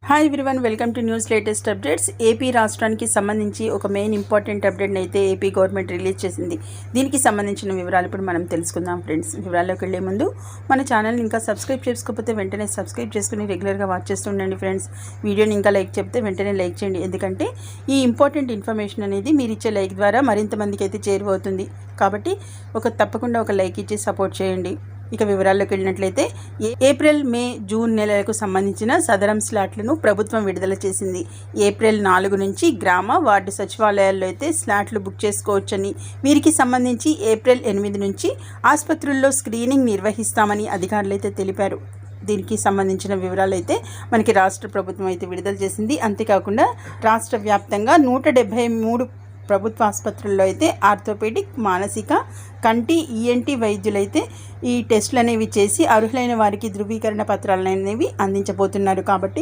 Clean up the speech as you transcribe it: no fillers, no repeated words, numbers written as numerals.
Hi everyone, welcome to news latest updates. AP రాష్ట్రానికి సంబంధించి ఒక మెయిన్ ఇంపార్టెంట్ అప్డేట్ని అయితే ఏపీ గవర్నమెంట్ రిలీజ్ చేసింది. దీనికి సంబంధించిన వివరాలు ఇప్పుడు మనం తెలుసుకుందాం ఫ్రెండ్స్. వివరాల్లోకి వెళ్లే ముందు మన ఛానల్ని ఇంకా సబ్స్క్రైబ్ చేసుకోకపోతే వెంటనే సబ్స్క్రైబ్ చేసుకుని రెగ్యులర్గా వాచ్ చేస్తూ ఉండండి ఫ్రెండ్స్. వీడియోని ఇంకా లైక్ చెప్తే వెంటనే లైక్ చేయండి, ఎందుకంటే ఈ ఇంపార్టెంట్ ఇన్ఫర్మేషన్ అనేది మీరు ఇచ్చే లైక్ ద్వారా మరింత మందికి అయితే చేరువవుతుంది. కాబట్టి తప్పకుండా ఒక లైక్ ఇచ్చి సపోర్ట్ చేయండి. ఇక వివరాల్లోకి వెళ్ళినట్లయితే ఏప్రిల్, మే, జూన్ నెలలకు సంబంధించిన సదరం స్లాట్లను ప్రభుత్వం విడుదల చేసింది. ఏప్రిల్ 4 నుంచి గ్రామ వార్డు సచివాలయాల్లో అయితే స్లాట్లు బుక్ చేసుకోవచ్చని, వీరికి సంబంధించి ఏప్రిల్ 8 నుంచి ఆసుపత్రుల్లో స్క్రీనింగ్ నిర్వహిస్తామని అధికారులు అయితే తెలిపారు. దీనికి సంబంధించిన వివరాలు అయితే మనకి రాష్ట్ర ప్రభుత్వం అయితే విడుదల చేసింది. అంతేకాకుండా రాష్ట్ర వ్యాప్తంగా 173 ప్రభుత్వ ఆసుపత్రుల్లో అయితే ఆర్థోపెడిక్, మానసిక, కంటి, ఈఎన్టీ వైద్యులైతే ఈ టెస్టులు అనేవి చేసి అర్హులైన వారికి ధృవీకరణ పత్రాలు అనేవి అందించబోతున్నారు. కాబట్టి